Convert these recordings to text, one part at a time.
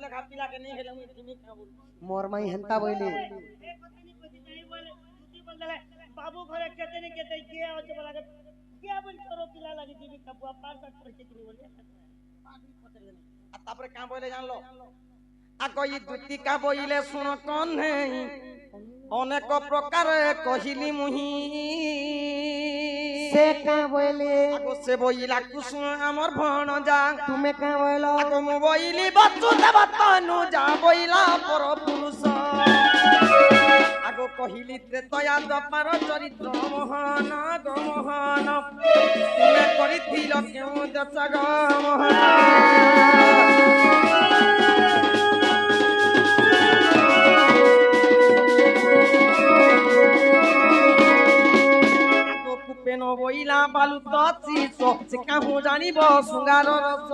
लेखा पिला के नहीं हेले मुई जिमी का बोल मोर माई हेंता बोली एक কথা নি কইতি নাই বলে দুটি বললে বাবু ঘরে কেতে নি কেতে কে আছে বলা কে বল তোর পিলা লাগি জিমি का बुआ पार तक कर के बोले पानी पतर नहीं तापर का बोले जान लो आको ई दुती का बोइले सुन कोन है अनेक प्रकार कहिली मुही से का बोले आको से बोइला कुसुम हमर भण जा तुम्हें का बोलो आको मु बोइली बच्चू देव तनु जा बोइला पर पुरुष आको कहिली त्रेतया दपार चरित्र मोहन गमोहन तुमे करिथिल केउ दश गमोहन पेनो बोइला बालू तची सो से काहू जानिब सुंगार रस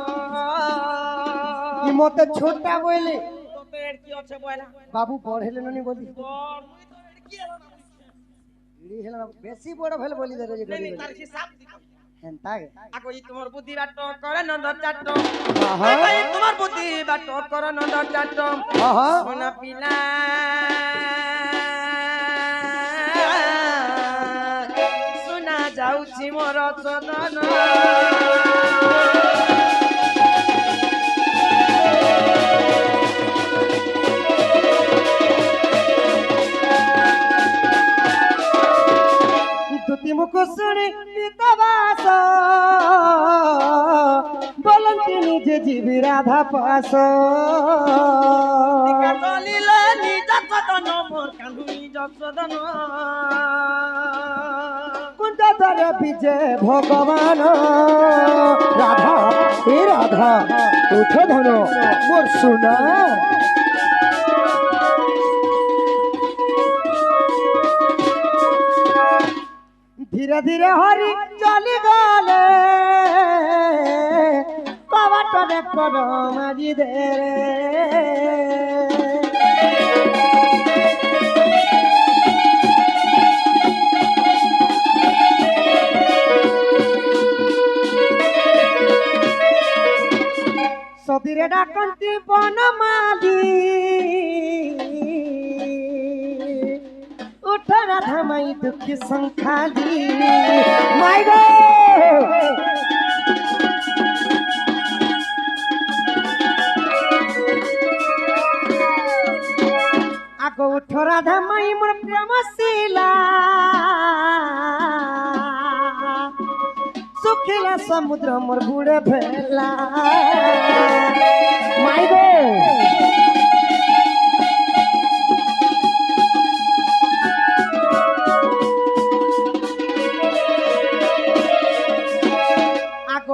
ई मते छोटा बोले तो पेड़ की আছে बोइला बाबू पढ़ेले ननी बोली और की हलो ना इडी हेला बेसी बड़ भेल बोली दे रे नहीं नहीं तार हिसाब हेंता गे आको ई तुमर बुद्धि बाटो करे नंद चाटो हां ई तुमर बुद्धि बाटो करे नंद चाटो हां सोना पिला सुना जाउछि मोर सदन दुती मुख सुनी पितवास बोलंती निजे जीवी राधा पास टिका चलिले निज सदन मोर कांदु निज सदन कुंज दर विजय भगवान राधा हे राधा उठ धनो मोर सुना धीरे धीरे हरि चली गले बाबा टने करो मारी दे सदीरे डाकंती बनमाली उठ राधा माई दुखी संखाली माई गो आगो उठ राधा माई मोर प्रेम शिला सुखिला समुद्र मोर बुड़े भेला माई गो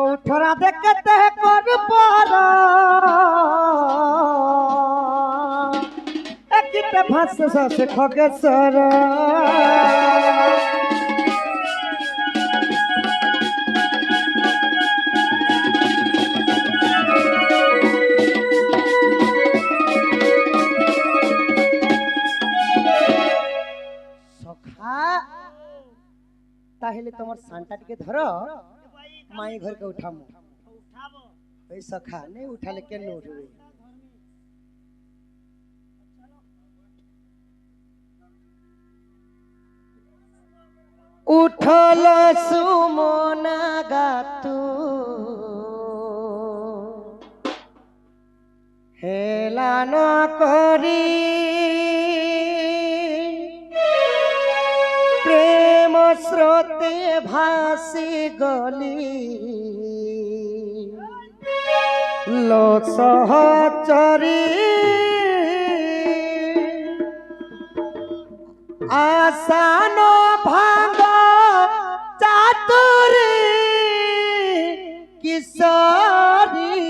उठरा देखते कर पर एक भाष से खगेश्वर सखा ताहले तमर सांटा के धर माई घर के उठामु उठाबो ओइ सखा नहीं उठाले के न उठबे उठल सुमना गातु हेला न करी प्रेम स्रोते भासी गली लो सहचरी आसान भांग चातुरी किशोरी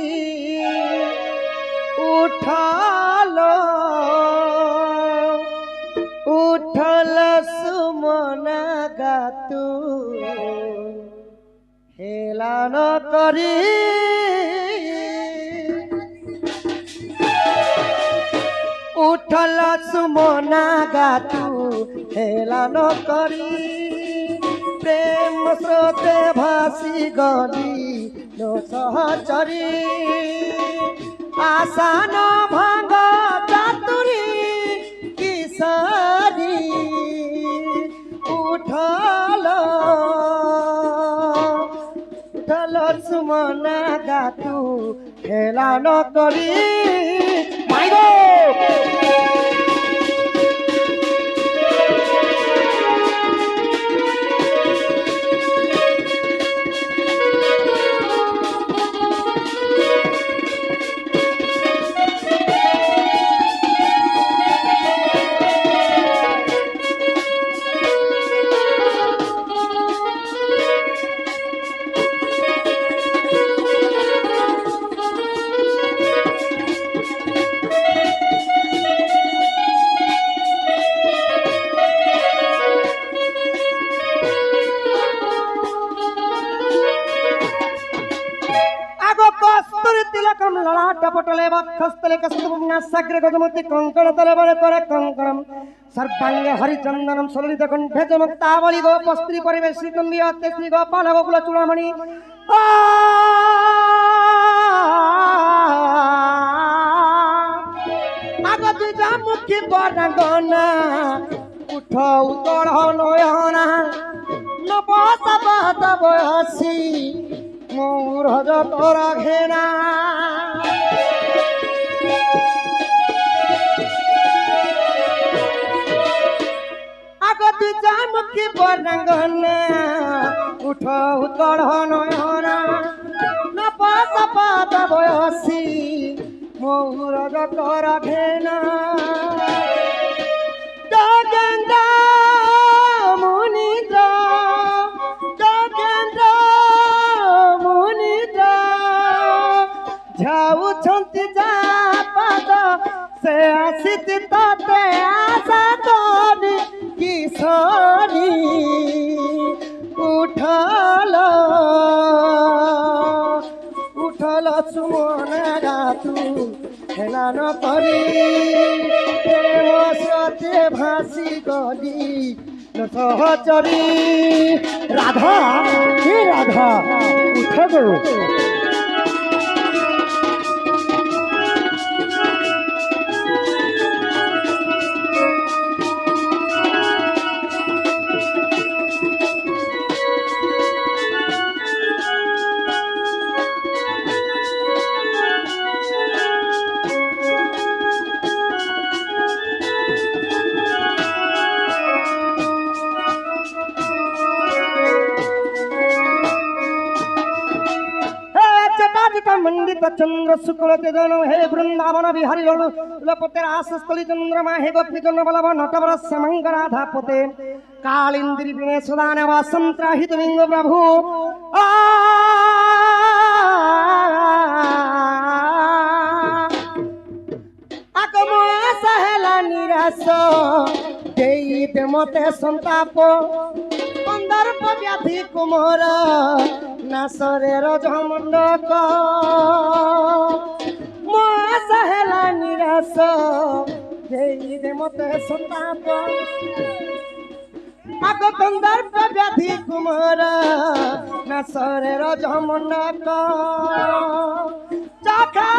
उठलो उठल सुमना गातु हेला न करी उठल सुमना गातु हेला न करी प्रेम स्रोते भासी गली लो सहचरी आसान সুমনা গাতু খেলা নকরি মাইগো ललाटपटले वक्षस्थले कस्तूरिना साग्रे गजमति कंकणतले बले करे कंकणम सर्वांगे हरिचंदनम सलित कंठे चमक्तावली गोपस्त्री परिवेशितं विहते श्री गोपाल गोकुल चूड़ामणि आगत जामुखी बरगना उठौ तोड़ नयना नबसबत बयसी मोर तोरा घेना आगती जामुखी बरंगना उठौ तोड़ नयना नबसबत बयसी मोर तोरा घेना जोगेंद्र मुनिद्र जोगेंद्र मुनिद्र जाऊछंती जा पाद से आसित तते आशा तोरी किशोरी उठलो उठलो सुमना गातु हेला न करी प्रेम स्रोते भासी गली न सहचरी राधा हे राधा उठ गो मंडित चंद्र शुक्ल तेजन हे वृंदावन बिहारी लपते आसस्थली चंद्रमा हे गोपी जन बलव नटवर समंग राधापते कालिंद्री विने सुदान वासंत्राहित लिंग प्रभु आकमो सहेला निराश देई मते संताप कंदर्प व्याधि कुमार नासरे रजमंडक मो सहेला निराश देई दे मते संताप आग कंदर्प व्याधि कुमार नासरे रजमंडक चखा